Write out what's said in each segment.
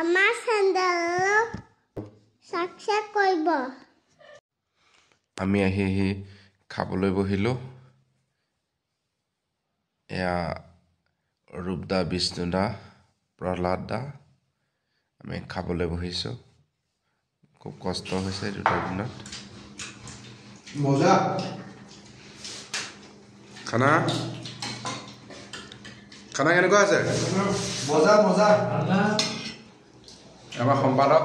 আমাৰ sandal success কৰিব আমি আহি খাবলৈ বহিলোঁ এয়া ৰূপদা বিষ্ণুদা প্ৰহ্লাদ দা আমি খাবলৈ বহিছোঁ খুব কষ্ট হৈছে দুটা দিনত মজা খানা কেনেকুৱা আছে মজা মজা আমাৰ সম্পাদক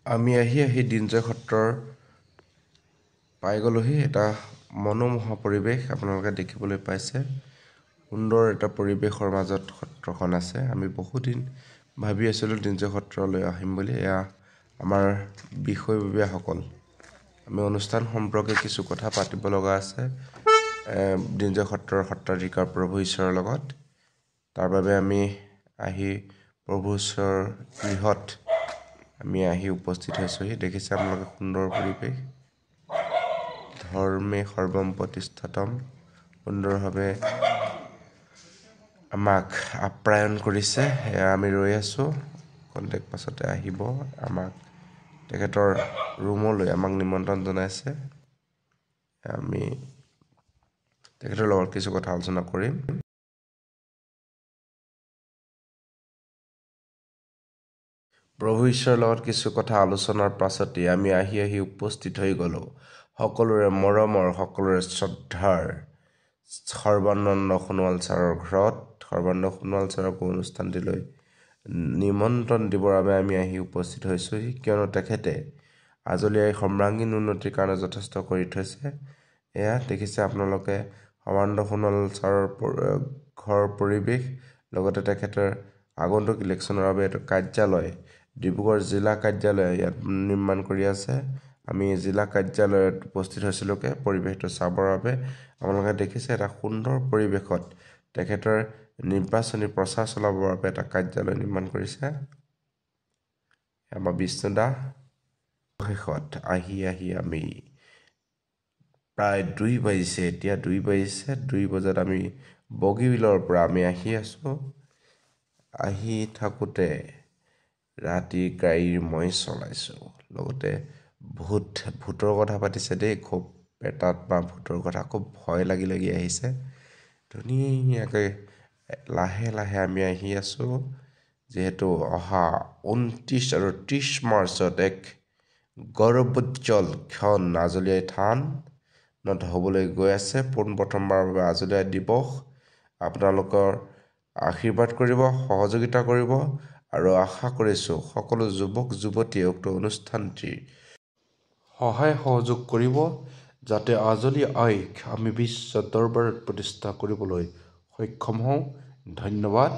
আমি আহি দিনজয় সত্ৰৰ পাই গ'লোহি এটা মনোমোহা পৰিৱেশ আপোনালোকে দেখিবলৈ পাইছে সুন্দৰ এটা পৰিৱেশৰ মাজত সত্ৰখন আছে আমি বহুদিন ভাবি আছিলোঁ দিনজয় সত্ৰলৈ আহিম বুলি এয়া আমাৰ বিষয়ববীয়াসকল আমি অনুষ্ঠান সম্পৰ্কে কিছু কথা পাতিব লগা আছে দিনজয় সত্ৰৰ সত্ৰাধিকাৰ প্ৰভু ঈশ্বৰৰ লগত তাৰ বাবে আমি আহি প্ৰভু ঈশ্বৰৰ গৃহত আমি আহি উপস্থিত হৈছোহি দেখিছে আপোনালোকে সুন্দৰ পৰিৱেশ ধৰ্মে সৰ্বম প্ৰতিষ্ঠাতম সুন্দৰভাৱে আমাক আপ্যায়ন কৰিছে এয়া আমি ৰৈ আছোঁ কণ্টেক্ট পাছতে আহিব আমাক তেখেতৰ ৰুমলৈ আমাক নিমন্ত্ৰণ জনাইছে আমি তেখেতৰ লগত কিছু কথা আলোচনা কৰিম প্ৰভু ঈশ্বৰৰ লগত কিছু কথা আলোচনাৰ পাছতে আমি আহি উপস্থিত হৈ গ'লোঁ সকলোৰে মৰমৰ সকলোৰে শ্ৰদ্ধাৰ সৰ্বানন্দ সোণোৱাল ছাৰৰ ঘৰত সৰ্বানন্দ সোণোৱাল ছাৰক অনুষ্ঠানটিলৈ নিমন্ত্ৰণ দিবৰ বাবে আমি আহি উপস্থিত হৈছোঁহি কিয়নো তেখেতে আজলীয়াই সম্ৰাংগীন উন্নতিৰ কাৰণে যথেষ্ট কৰি থৈছে এয়া দেখিছে আপোনালোকে সৰ্বানন্দ সোণোৱাল ছাৰৰ ঘৰ পৰিৱেশ লগতে তেখেতৰ আগন্তুক ইলেকশ্যনৰ বাবে এটা কাৰ্যালয় ডিব্ৰুগড় জিলা কাৰ্যালয় ইয়াত নিৰ্মাণ কৰি আছে আমি জিলা কাৰ্যালয়ত উপস্থিত হৈছিলোঁকে পৰিৱেশটো চাবৰ বাবে আপোনালোকে দেখিছে এটা সুন্দৰ পৰিৱেশত তেখেতৰ নিৰ্বাচনী প্ৰচাৰ চলাবৰ বাবে এটা কাৰ্যালয় নিৰ্মাণ কৰিছে আমাৰ বিষ্ণুদা শেষত আহি আমি প্ৰায় 2 বাজিছে এতিয়া 2 বাজিছে 2 বজাত আমি বগীবিলৰ পৰা আমি আহি থাকোঁতে ৰাতি গাড়ী মই চলাইছোঁ লগতে ভূতৰ কথা পাতিছে দেই খুব পেটাত বা ভূতৰ কথা খুব ভয় লাগি আহিছে ধুনীয়াকৈ লাহে আমি আহি আছোঁ যিহেতু অহা 29 আৰু 30 মাৰ্চত এক গৌৰৱোজ্জ্বল ক্ষণ আজলীয়াই থানত হ'বলৈ গৈ আছে পোনপ্ৰথমবাৰৰ বাবে আজলীয়াই দিৱস আপোনালোকৰ আশীৰ্বাদ কৰিব সহযোগিতা কৰিব আৰু আশা কৰিছোঁ সকলো যুৱক যুৱতীয়ে উক্ত অনুষ্ঠানটিৰ সহায় সহযোগ কৰিব যাতে আজলী আইক আমি বিশ্ব দৰবাৰত প্ৰতিষ্ঠা কৰিবলৈ সক্ষম হওঁ ধন্যবাদ